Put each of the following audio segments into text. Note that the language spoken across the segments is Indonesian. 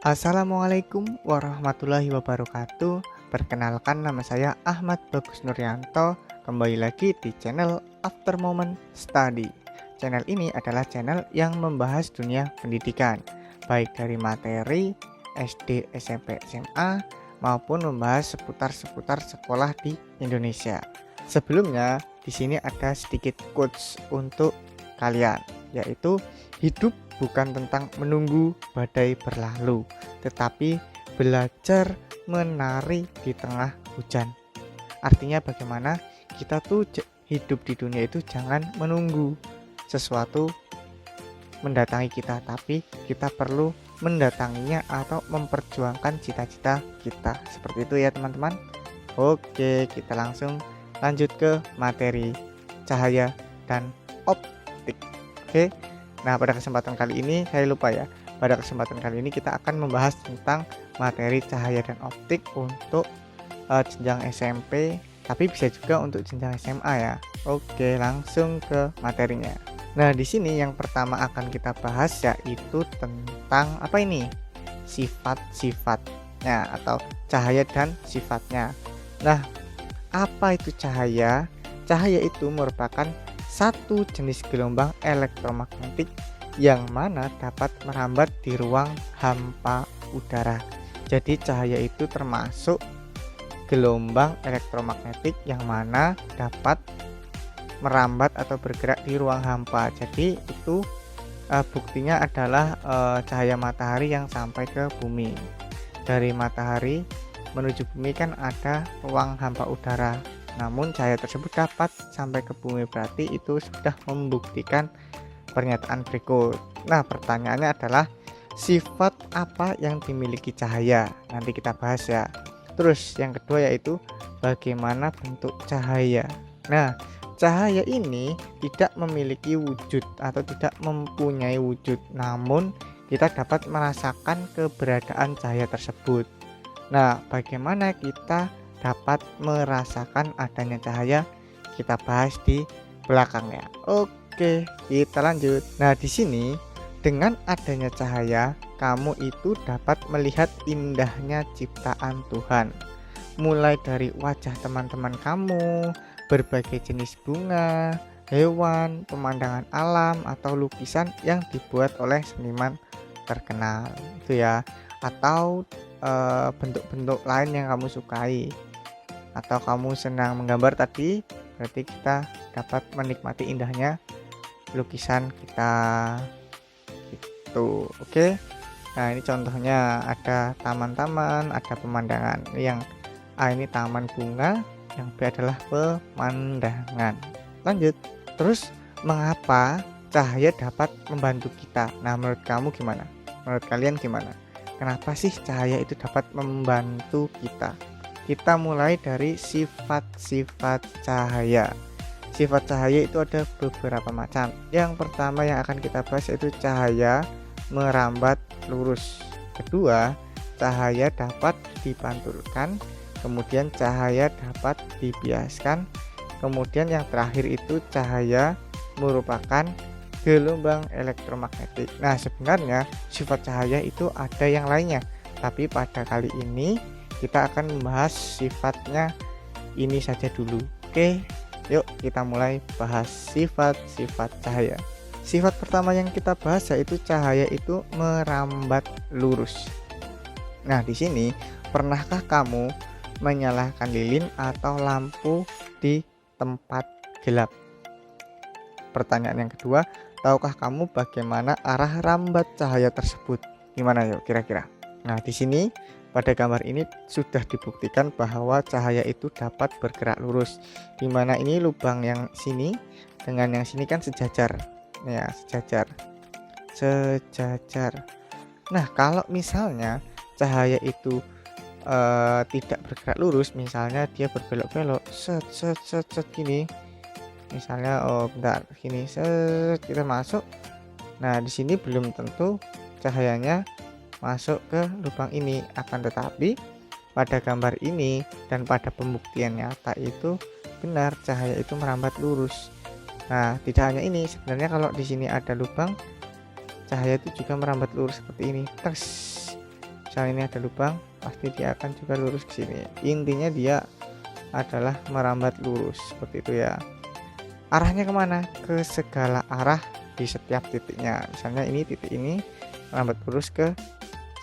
Assalamualaikum warahmatullahi wabarakatuh. Perkenalkan, nama saya Ahmad Bagus Nuryanto. Kembali lagi di channel After Moment Study. Channel ini adalah channel yang membahas dunia pendidikan, baik dari materi SD, SMP, SMA maupun membahas seputar sekolah di Indonesia. Sebelumnya, di sini ada sedikit quotes untuk kalian, yaitu hidup bukan tentang menunggu badai berlalu, tetapi belajar menari di tengah hujan. Artinya bagaimana kita tuh hidup di dunia itu jangan menunggu sesuatu mendatangi kita, tapi kita perlu mendatanginya atau memperjuangkan cita-cita kita. Seperti itu ya teman-teman. Oke, kita langsung lanjut ke materi cahaya dan optik. Oke. Nah, pada kesempatan kali ini saya lupa ya. Pada kesempatan kali ini kita akan membahas tentang materi cahaya dan optik untuk jenjang SMP, tapi bisa juga untuk jenjang SMA ya. Oke, langsung ke materinya. Nah, di sini yang pertama akan kita bahas yaitu tentang apa ini? Sifat-sifatnya atau cahaya dan sifatnya. Nah, apa itu cahaya? Cahaya itu merupakan satu jenis gelombang elektromagnetik yang mana dapat merambat di ruang hampa udara. Jadi cahaya itu termasuk gelombang elektromagnetik yang mana dapat merambat atau bergerak di ruang hampa. Jadi itu buktinya adalah cahaya matahari yang sampai ke bumi. Dari matahari menuju bumi kan ada ruang hampa udara. Namun cahaya tersebut dapat sampai ke bumi, berarti itu sudah membuktikan pernyataan berikut. Nah, pertanyaannya adalah sifat apa yang dimiliki cahaya? Nanti kita bahas ya. Terus yang kedua yaitu bagaimana bentuk cahaya. Nah, cahaya ini tidak memiliki wujud atau tidak mempunyai wujud, namun kita dapat merasakan keberadaan cahaya tersebut. Nah, bagaimana kita dapat merasakan adanya cahaya? Kita bahas di belakang ya. Oke, kita lanjut. Nah, di sini dengan adanya cahaya, kamu itu dapat melihat indahnya ciptaan Tuhan. Mulai dari wajah teman-teman kamu, berbagai jenis bunga, hewan, pemandangan alam atau lukisan yang dibuat oleh seniman terkenal. Itu ya. Atau bentuk-bentuk lain yang kamu sukai, atau kamu senang menggambar tadi, berarti kita dapat menikmati indahnya lukisan kita itu. Oke. Nah, ini contohnya ada taman-taman, ada pemandangan. Yang A ini taman bunga, yang B adalah pemandangan. Lanjut. Terus mengapa cahaya dapat membantu kita? Nah, menurut kamu gimana? Menurut kalian gimana? Kenapa sih cahaya itu dapat membantu kita? Kita mulai dari sifat-sifat cahaya. Sifat cahaya itu ada beberapa macam. Yang pertama yang akan kita bahas yaitu cahaya merambat lurus. Kedua, cahaya dapat dipantulkan. Kemudian cahaya dapat dibiaskan. Kemudian yang terakhir itu cahaya merupakan gelombang elektromagnetik. Nah, sebenarnya sifat cahaya itu ada yang lainnya, tapi pada kali ini kita akan membahas sifatnya ini saja dulu. Oke, yuk kita mulai bahas sifat-sifat cahaya. Sifat pertama yang kita bahas yaitu cahaya itu merambat lurus. Nah, di sini pernahkah kamu menyalakan lilin atau lampu di tempat gelap? Pertanyaan yang kedua, tahukah kamu bagaimana arah rambat cahaya tersebut? Gimana yuk kira-kira? Nah, di sini pada gambar ini sudah dibuktikan bahwa cahaya itu dapat bergerak lurus. Dimana ini lubang yang sini dengan yang sini kan sejajar. Ya, sejajar. Nah, kalau misalnya cahaya itu tidak bergerak lurus, misalnya dia berbelok-belok, set gini. Misalnya bentar gini, kita masuk. Nah, di sini belum tentu cahayanya masuk ke lubang ini, akan tetapi pada gambar ini dan pada pembuktian nyata itu benar cahaya itu merambat lurus. Nah, tidak hanya ini, sebenarnya kalau di sini ada lubang, cahaya itu juga merambat lurus seperti ini. Terus misalnya ini ada lubang, pasti dia akan juga lurus ke sini. Intinya dia adalah merambat lurus seperti itu ya. Arahnya kemana? Ke segala arah di setiap titiknya. Misalnya ini titik ini merambat lurus ke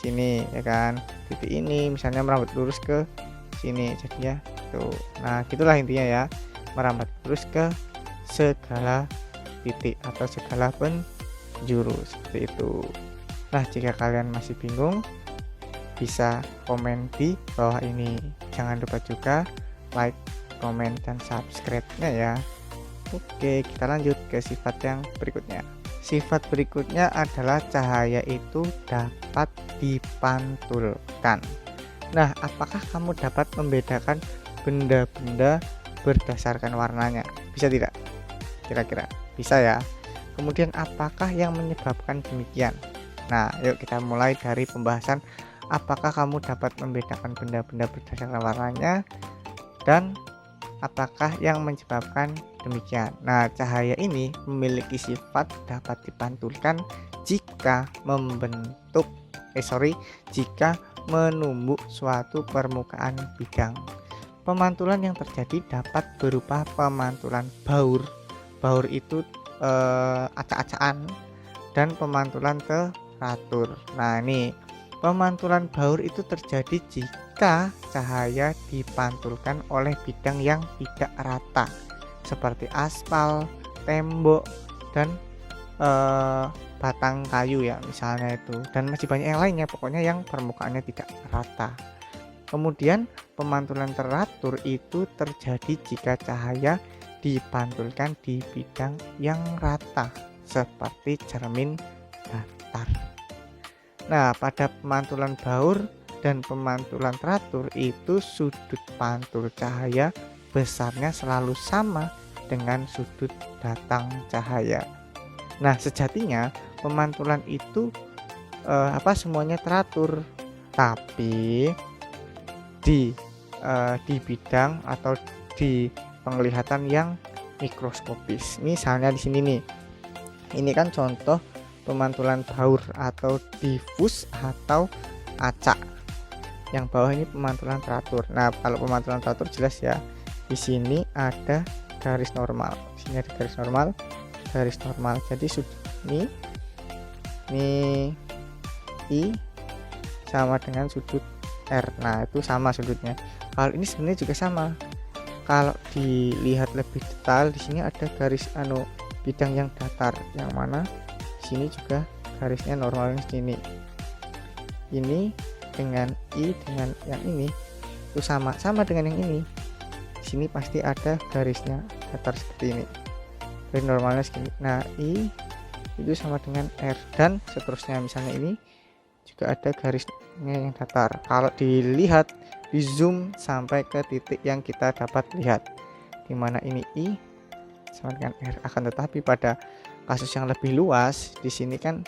sini ya kan, titik ini misalnya merambat lurus ke sini, jadi ya tuh. Nah gitulah intinya ya, merambat lurus ke segala titik atau segala penjuru seperti itu. Nah jika kalian masih bingung, bisa komen di bawah ini. Jangan lupa juga like, komen, dan subscribe-nya ya. Oke, kita lanjut ke sifat yang berikutnya. Sifat berikutnya adalah cahaya itu dapat dipantulkan. Nah, apakah kamu dapat membedakan benda-benda berdasarkan warnanya? Bisa tidak? Kira-kira bisa ya. Kemudian apakah yang menyebabkan demikian? Nah, yuk kita mulai dari pembahasan apakah kamu dapat membedakan benda-benda berdasarkan warnanya dan apakah yang menyebabkan demikian. Nah, cahaya ini memiliki sifat dapat dipantulkan jika jika menumbuk suatu permukaan bidang. Pemantulan yang terjadi dapat berupa pemantulan baur. Baur itu acak-acakan, dan pemantulan teratur. Nah, ini pemantulan baur itu terjadi jika cahaya dipantulkan oleh bidang yang tidak rata seperti aspal, tembok, dan batang kayu ya misalnya itu, dan masih banyak yang lainnya, pokoknya yang permukaannya tidak rata. Kemudian pemantulan teratur itu terjadi jika cahaya dipantulkan di bidang yang rata seperti cermin datar. Nah, pada pemantulan baur dan pemantulan teratur itu sudut pantul cahaya besarnya selalu sama dengan sudut datang cahaya. Nah, sejatinya pemantulan itu semuanya teratur, tapi di bidang atau di penglihatan yang mikroskopis. Misalnya di sini nih. Ini kan contoh pemantulan baur atau difus atau acak. Yang bawah ini pemantulan teratur. Nah, kalau pemantulan teratur jelas ya. Di sini ada garis normal. Di sini ada garis normal. Jadi sudut ini I sama dengan sudut R. Nah, itu sama sudutnya. Kalau ini sebenarnya juga sama. Kalau dilihat lebih detail, di sini ada garis bidang yang datar, yang mana di sini juga garisnya normal di sini. Ini dengan I dengan yang ini itu sama dengan yang ini. Di sini pasti ada garisnya datar seperti ini. Garis normalnya segini. Nah, I itu sama dengan R dan seterusnya. Misalnya ini juga ada garisnya yang datar. Kalau dilihat di zoom sampai ke titik yang kita dapat lihat, dimana ini I sama dengan R. Akan tetapi pada kasus yang lebih luas di sini kan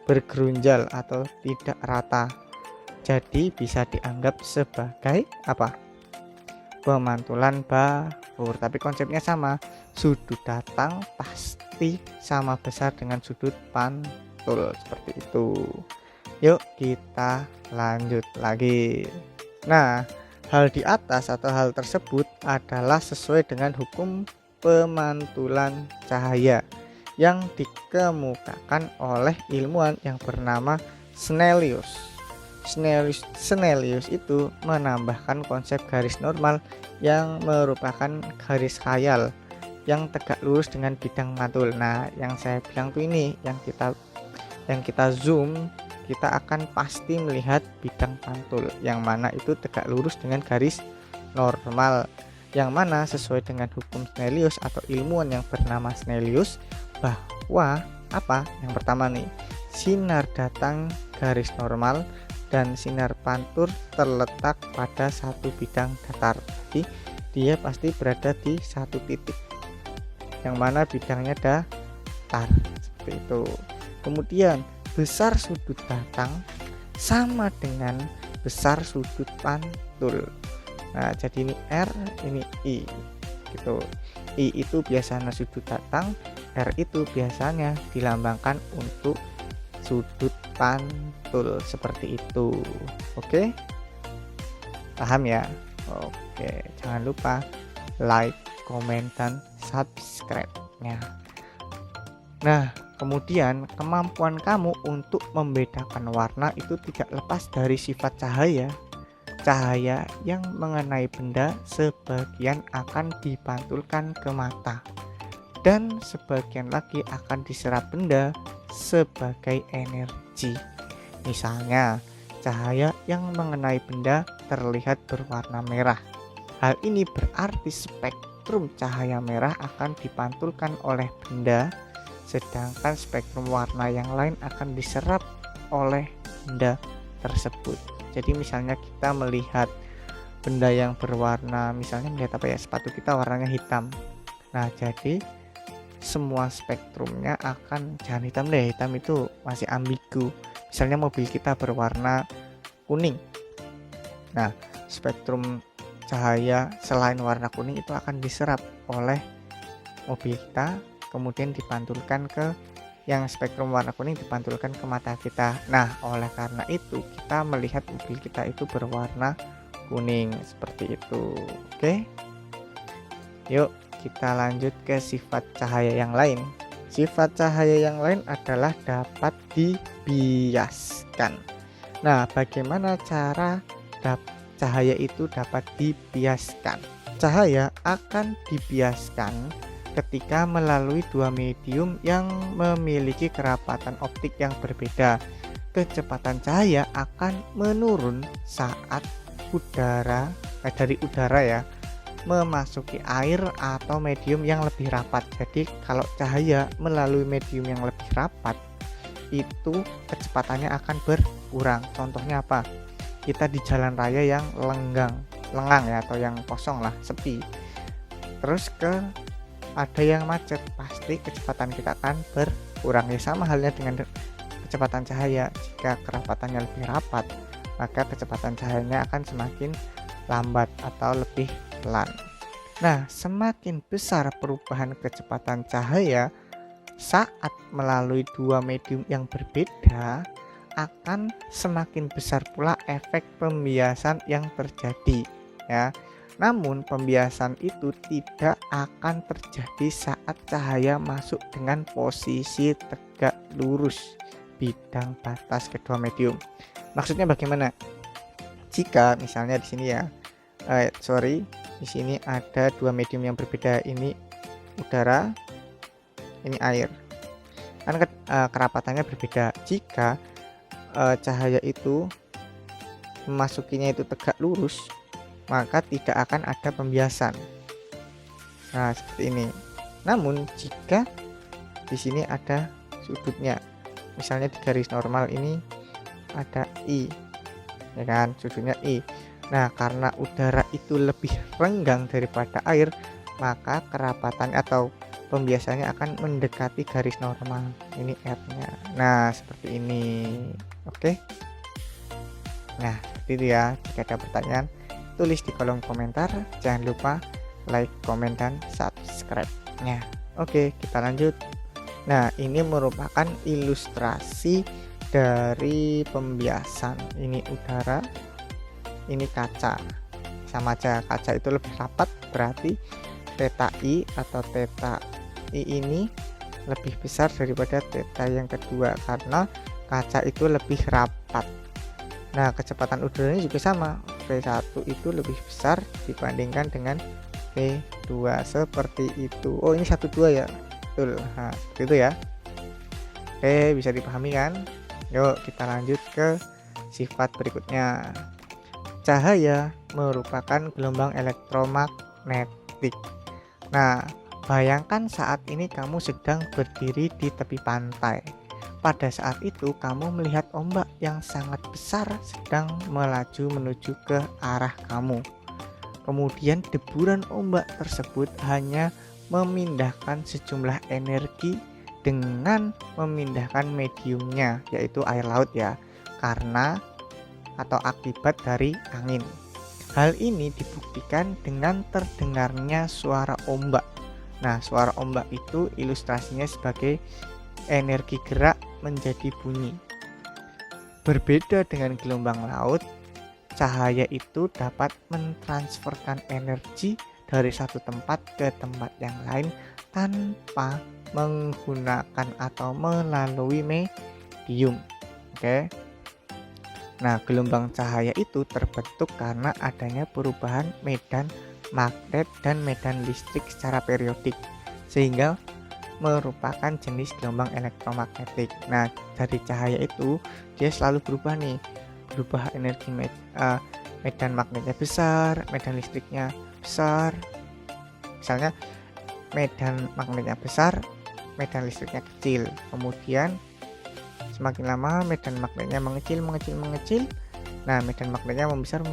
bergerunjal atau tidak rata, jadi bisa dianggap sebagai pemantulan baur. Tapi konsepnya sama, sudut datang pasti sama besar dengan sudut pantul, seperti itu. Yuk kita lanjut lagi. Nah, hal di atas atau hal tersebut adalah sesuai dengan hukum pemantulan cahaya yang dikemukakan oleh ilmuwan yang bernama Snellius. Snellius itu menambahkan konsep garis normal yang merupakan garis khayal yang tegak lurus dengan bidang mantul. Nah, yang saya bilang tuh ini yang kita zoom, kita akan pasti melihat bidang pantul yang mana itu tegak lurus dengan garis normal, yang mana sesuai dengan hukum Snellius atau ilmuwan yang bernama Snellius bahwa yang pertama nih, sinar datang garis normal dan sinar pantul terletak pada satu bidang datar. Jadi dia pasti berada di satu titik yang mana bidangnya datar, seperti itu. Kemudian besar sudut datang sama dengan besar sudut pantul. Nah, jadi ini R, ini I gitu. I itu biasanya sudut datang, R itu biasanya dilambangkan untuk sudut pantul seperti itu. Oke, paham ya? Oke, jangan lupa like, komen, dan subscribe-nya. Nah, kemudian kemampuan kamu untuk membedakan warna itu tidak lepas dari sifat cahaya. Cahaya yang mengenai benda sebagian akan dipantulkan ke mata, dan sebagian lagi akan diserap benda sebagai energi. Misalnya, cahaya yang mengenai benda terlihat berwarna merah. Hal ini berarti spektrum cahaya merah akan dipantulkan oleh benda, sedangkan spektrum warna yang lain akan diserap oleh benda tersebut. Jadi misalnya kita melihat benda yang berwarna, misalnya melihat apa ya, sepatu kita warnanya hitam. Nah, jadi semua spektrumnya akan, jangan hitam deh, hitam itu masih ambigu. Misalnya mobil kita berwarna kuning. Nah, spektrum cahaya selain warna kuning itu akan diserap oleh mobil kita, kemudian dipantulkan ke yang spektrum warna kuning, dipantulkan ke mata kita. Nah, oleh karena itu kita melihat mobil kita itu berwarna kuning seperti itu. Oke, yuk kita lanjut ke sifat cahaya yang lain. Sifat cahaya yang lain adalah dapat dibiaskan. Nah, bagaimana cara cahaya itu dapat dibiaskan? Cahaya akan dibiaskan ketika melalui dua medium yang memiliki kerapatan optik yang berbeda. Kecepatan cahaya akan menurun saat dari udara ya memasuki air atau medium yang lebih rapat. Jadi kalau cahaya melalui medium yang lebih rapat, itu kecepatannya akan berkurang. Contohnya apa? Kita di jalan raya yang lengang ya, atau yang kosong lah, sepi. Terus ada yang macet, pasti kecepatan kita akan berkurang. Ya, sama halnya dengan kecepatan cahaya. Jika kerapatannya lebih rapat, maka kecepatan cahayanya akan semakin lambat atau lebih pelan. Nah, semakin besar perubahan kecepatan cahaya saat melalui dua medium yang berbeda, akan semakin besar pula efek pembiasan yang terjadi ya. Namun pembiasan itu tidak akan terjadi saat cahaya masuk dengan posisi tegak lurus bidang batas kedua medium. Maksudnya bagaimana? Jika misalnya di sini ya, di sini ada dua medium yang berbeda, ini udara, ini air. Kan kerapatannya berbeda. Jika cahaya itu memasukinya itu tegak lurus, maka tidak akan ada pembiasan. Nah, seperti ini. Namun jika di sini ada sudutnya, misalnya di garis normal ini ada I, ya kan, sudutnya I. Nah, karena udara itu lebih renggang daripada air, maka kerapatan atau pembiasannya akan mendekati garis normal. Ini R-nya. Nah, seperti ini. Oke. Nah, seperti itu ya. Jika ada pertanyaan, tulis di kolom komentar. Jangan lupa like, komen, dan subscribe-nya. Oke, kita lanjut. Nah, ini merupakan ilustrasi dari pembiasan. Ini udara, ini kaca. Sama aja, kaca itu lebih rapat, berarti theta I atau theta I ini lebih besar daripada theta yang kedua karena kaca itu lebih rapat. Nah, kecepatan udaranya juga sama, V1 itu lebih besar dibandingkan dengan V2 seperti itu. Oh, ini 12 ya, betul. Nah, seperti itu ya. Oke, bisa dipahami kan? Yuk kita lanjut ke sifat berikutnya. Cahaya merupakan gelombang elektromagnetik. Nah, bayangkan saat ini kamu sedang berdiri di tepi pantai. Pada saat itu kamu melihat ombak yang sangat besar sedang melaju menuju ke arah kamu. Kemudian deburan ombak tersebut hanya memindahkan sejumlah energi dengan memindahkan mediumnya, yaitu air laut ya, karena atau akibat dari angin. Hal ini dibuktikan dengan terdengarnya suara ombak. Nah, suara ombak itu ilustrasinya sebagai energi gerak menjadi bunyi. Berbeda dengan gelombang laut, cahaya itu dapat mentransferkan energi dari satu tempat ke tempat yang lain tanpa menggunakan atau melalui medium. Oke. Nah, gelombang cahaya itu terbentuk karena adanya perubahan medan magnet dan medan listrik secara periodik, sehingga merupakan jenis gelombang elektromagnetik. Nah, dari cahaya itu dia selalu berubah nih, berubah energi medan magnetnya besar, medan listriknya besar. Misalnya medan magnetnya besar, medan listriknya kecil. Kemudian semakin lama medan magnetnya mengecil. Nah, medan magnetnya membesar.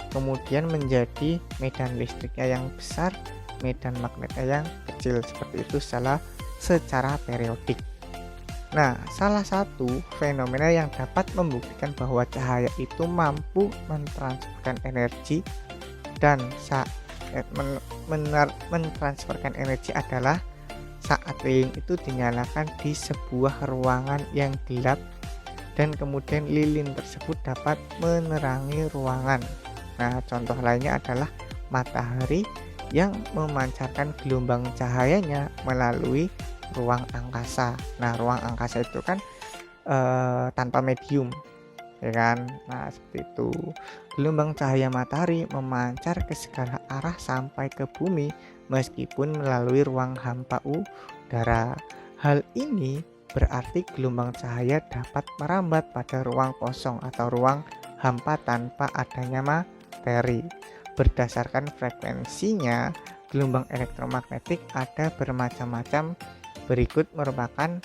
Kemudian menjadi medan listriknya yang besar, medan magnetnya yang kecil, seperti itu secara periodik. Nah, salah satu fenomena yang dapat membuktikan bahwa cahaya itu mampu mentransferkan energi dan mentransferkan energi adalah saat lilin itu dinyalakan di sebuah ruangan yang gelap dan kemudian lilin tersebut dapat menerangi ruangan. Nah, contoh lainnya adalah matahari yang memancarkan gelombang cahayanya melalui ruang angkasa. Nah, ruang angkasa itu kan tanpa medium, ya kan? Nah, seperti itu. Gelombang cahaya matahari memancar ke segala arah sampai ke bumi meskipun melalui ruang hampa udara. Hal ini berarti gelombang cahaya dapat merambat pada ruang kosong atau ruang hampa tanpa adanya materi. Berdasarkan frekuensinya, gelombang elektromagnetik ada bermacam-macam. Berikut merupakan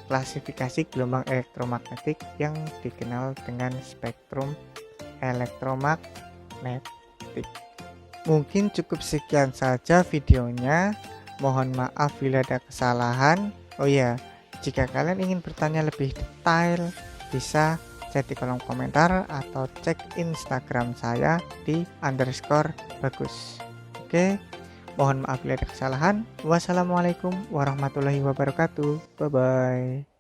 klasifikasi gelombang elektromagnetik yang dikenal dengan spektrum elektromagnetik. Mungkin cukup sekian saja videonya. Mohon maaf bila ada kesalahan. Oh ya, jika kalian ingin bertanya lebih detail, bisa chat di kolom komentar atau cek Instagram saya di _bagus. Oke, mohon maaf bila ada kesalahan. Wassalamualaikum warahmatullahi wabarakatuh. Bye bye.